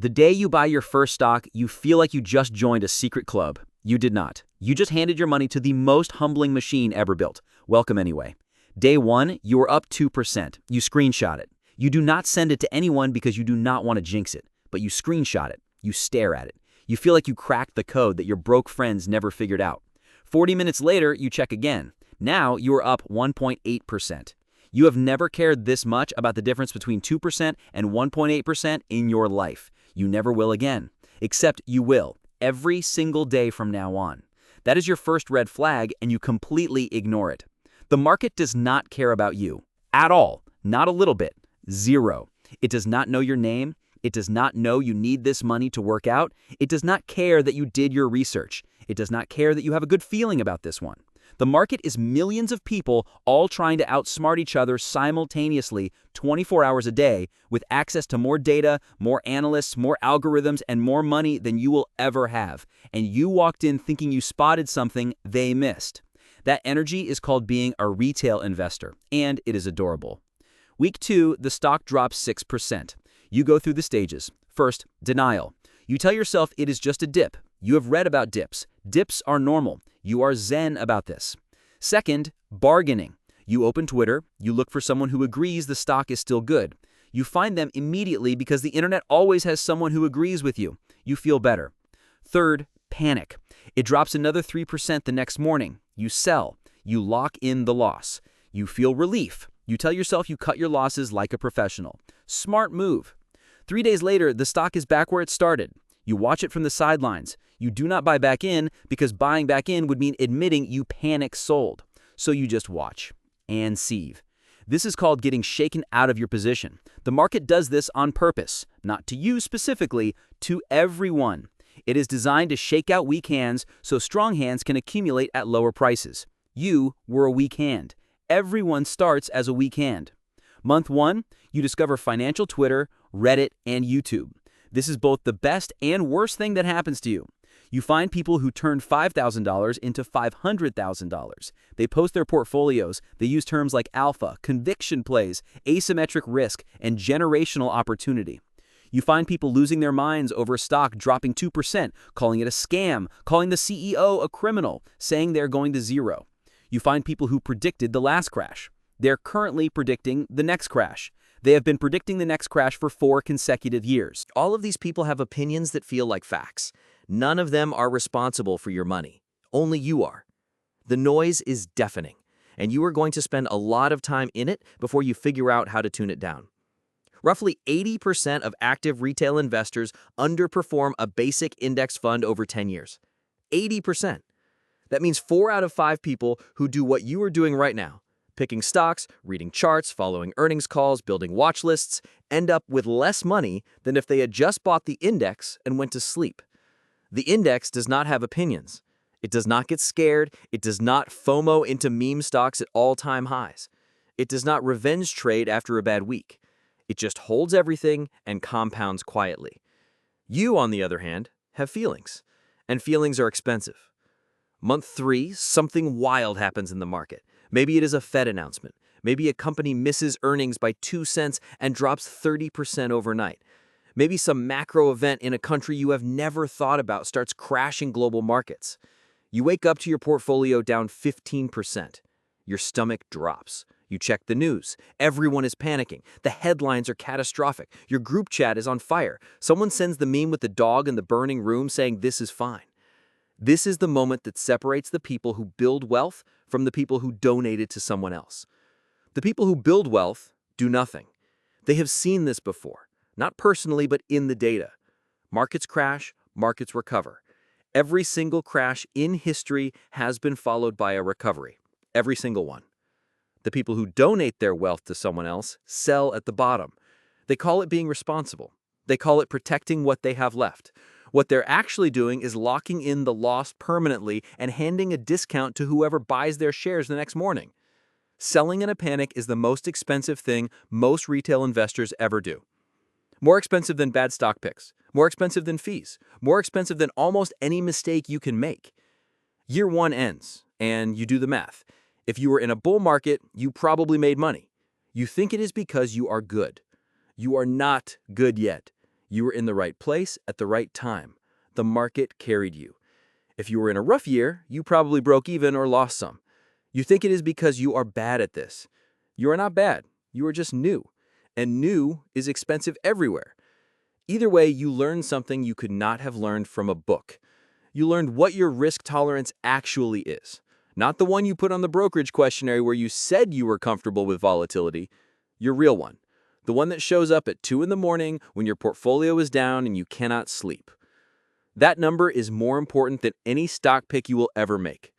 The day you buy your first stock, you feel like you just joined a secret club. You did not. You just handed your money to the most humbling machine ever built. Welcome anyway. Day 1, you are up 2%. You screenshot it. You do not send it to anyone because you do not want to jinx it, but you screenshot it. You stare at it. You feel like you cracked the code that your broke friends never figured out. 40 minutes later, you check again. Now you are up 1.8%. You have never cared this much about the difference between 2% and 1.8% in your life. You never will again. Except you will, every single day from now on. That is your first red flag, and you completely ignore it. The market does not care about you. At all. Not a little bit. Zero. It does not know your name. It does not know you need this money to work out. It does not care that you did your research. It does not care that you have a good feeling about this one. The market is millions of people all trying to outsmart each other simultaneously 24 hours a day with access to more data, more analysts, more algorithms, and more money than you will ever have. And you walked in thinking you spotted something they missed. That energy is called being a retail investor, and it is adorable. Week 2, the stock drops 6%. You go through the stages. First, denial. You tell yourself it is just a dip. You have read about dips. Dips are normal. You are zen about this. Second, bargaining. You open Twitter. You look for someone who agrees the stock is still good. You find them immediately because the internet always has someone who agrees with you. You feel better. Third, panic. It drops another 3% the next morning. You sell. You lock in the loss. You feel relief. You tell yourself you cut your losses like a professional. Smart move. 3 days later, the stock is back where it started. You watch it from the sidelines. You do not buy back in because buying back in would mean admitting you panic sold. So you just watch and sieve. This is called getting shaken out of your position. The market does this on purpose, not to you specifically, to everyone. It is designed to shake out weak hands so strong hands can accumulate at lower prices. You were a weak hand. Everyone starts as a weak hand. Month 1, you discover financial Twitter, Reddit, and YouTube. This is both the best and worst thing that happens to you. You find people who turn $5,000 into $500,000. They post their portfolios. They use terms like alpha, conviction plays, asymmetric risk, and generational opportunity. You find people losing their minds over a stock dropping 2%, calling it a scam, calling the CEO a criminal, saying they're going to zero. You find people who predicted the last crash. They're currently predicting the next crash. They have been predicting the next crash for 4 consecutive years. All of these people have opinions that feel like facts. None of them are responsible for your money. Only you are. The noise is deafening, and you are going to spend a lot of time in it before you figure out how to tune it down. Roughly 80% of active retail investors underperform a basic index fund over 10 years. 80%. That means 4 out of 5 people who do what you are doing right now, picking stocks, reading charts, following earnings calls, building watch lists, end up with less money than if they had just bought the index and went to sleep. The index does not have opinions. It does not get scared. It does not FOMO into meme stocks at all-time highs. It does not revenge trade after a bad week. It just holds everything and compounds quietly. You, on the other hand, have feelings, and feelings are expensive. Month 3, something wild happens in the market. Maybe it is a Fed announcement. Maybe a company misses earnings by 2 cents and drops 30% overnight. Maybe some macro event in a country you have never thought about starts crashing global markets. You wake up to your portfolio down 15%. Your stomach drops. You check the news. Everyone is panicking. The headlines are catastrophic. Your group chat is on fire. Someone sends the meme with the dog in the burning room saying this is fine. This is the moment that separates the people who build wealth from the people who donate it to someone else. The people who build wealth do nothing. They have seen this before, not personally, but in the data. Markets crash, markets recover. Every single crash in history has been followed by a recovery. Every single one. The people who donate their wealth to someone else sell at the bottom. They call it being responsible. They call it protecting what they have left. What they're actually doing is locking in the loss permanently and handing a discount to whoever buys their shares the next morning. Selling in a panic is the most expensive thing most retail investors ever do. More expensive than bad stock picks, more expensive than fees, more expensive than almost any mistake you can make. Year 1 ends, and you do the math. If you were in a bull market, you probably made money. You think it is because you are good. You are not good yet. You were in the right place at the right time. The market carried you. If you were in a rough year, you probably broke even or lost some. You think it is because you are bad at this. You are not bad. You are just new. And new is expensive everywhere. Either way, you learned something you could not have learned from a book. You learned what your risk tolerance actually is. Not the one you put on the brokerage questionnaire where you said you were comfortable with volatility. Your real one. The one that shows up at 2 in the morning when your portfolio is down and you cannot sleep. That number is more important than any stock pick you will ever make.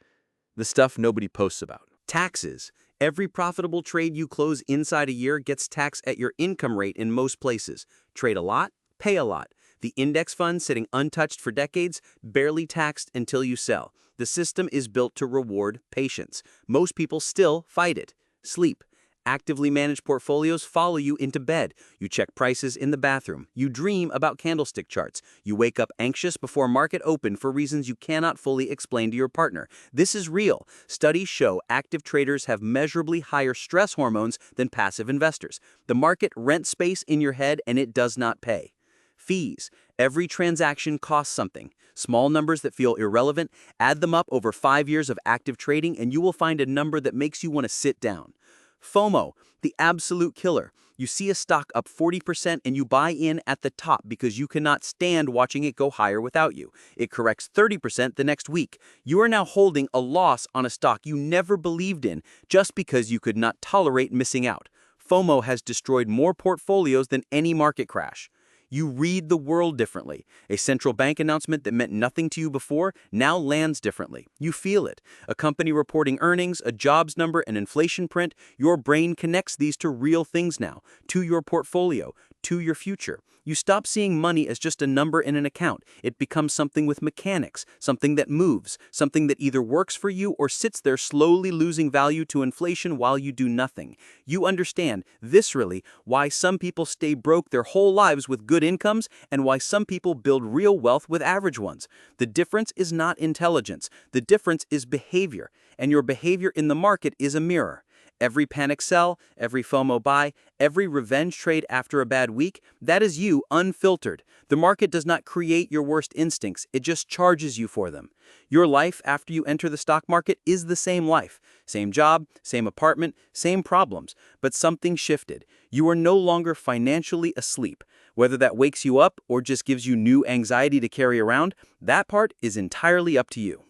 The stuff nobody posts about. Taxes. Every profitable trade you close inside a year gets taxed at your income rate in most places. Trade a lot, pay a lot. The index fund sitting untouched for decades, barely taxed until you sell. The system is built to reward patience. Most people still fight it. Sleep. Actively managed portfolios follow you into bed. You check prices in the bathroom. You dream about candlestick charts. You wake up anxious before market open for reasons you cannot fully explain to your partner. This is real. Studies show active traders have measurably higher stress hormones than passive investors. The market rents space in your head and it does not pay. Fees. Every transaction costs something. Small numbers that feel irrelevant, add them up over 5 years of active trading and you will find a number that makes you want to sit down. FOMO, the absolute killer. You see a stock up 40% and you buy in at the top because you cannot stand watching it go higher without you. It corrects 30% the next week. You are now holding a loss on a stock you never believed in just because you could not tolerate missing out. FOMO has destroyed more portfolios than any market crash. You read the world differently. A central bank announcement that meant nothing to you before now lands differently. You feel it. A company reporting earnings, a jobs number, an inflation print, your brain connects these to real things now, to your portfolio, to your future. You stop seeing money as just a number in an account. It becomes something with mechanics, something that moves, something that either works for you or sits there slowly losing value to inflation while you do nothing. You understand, viscerally, why some people stay broke their whole lives with good incomes and why some people build real wealth with average ones. The difference is not intelligence. The difference is behavior, and your behavior in the market is a mirror. Every panic sell, every FOMO buy, every revenge trade after a bad week, that is you unfiltered. The market does not create your worst instincts, it just charges you for them. Your life after you enter the stock market is the same life. Same job, same apartment, same problems, but something shifted. You are no longer financially asleep. Whether that wakes you up or just gives you new anxiety to carry around, that part is entirely up to you.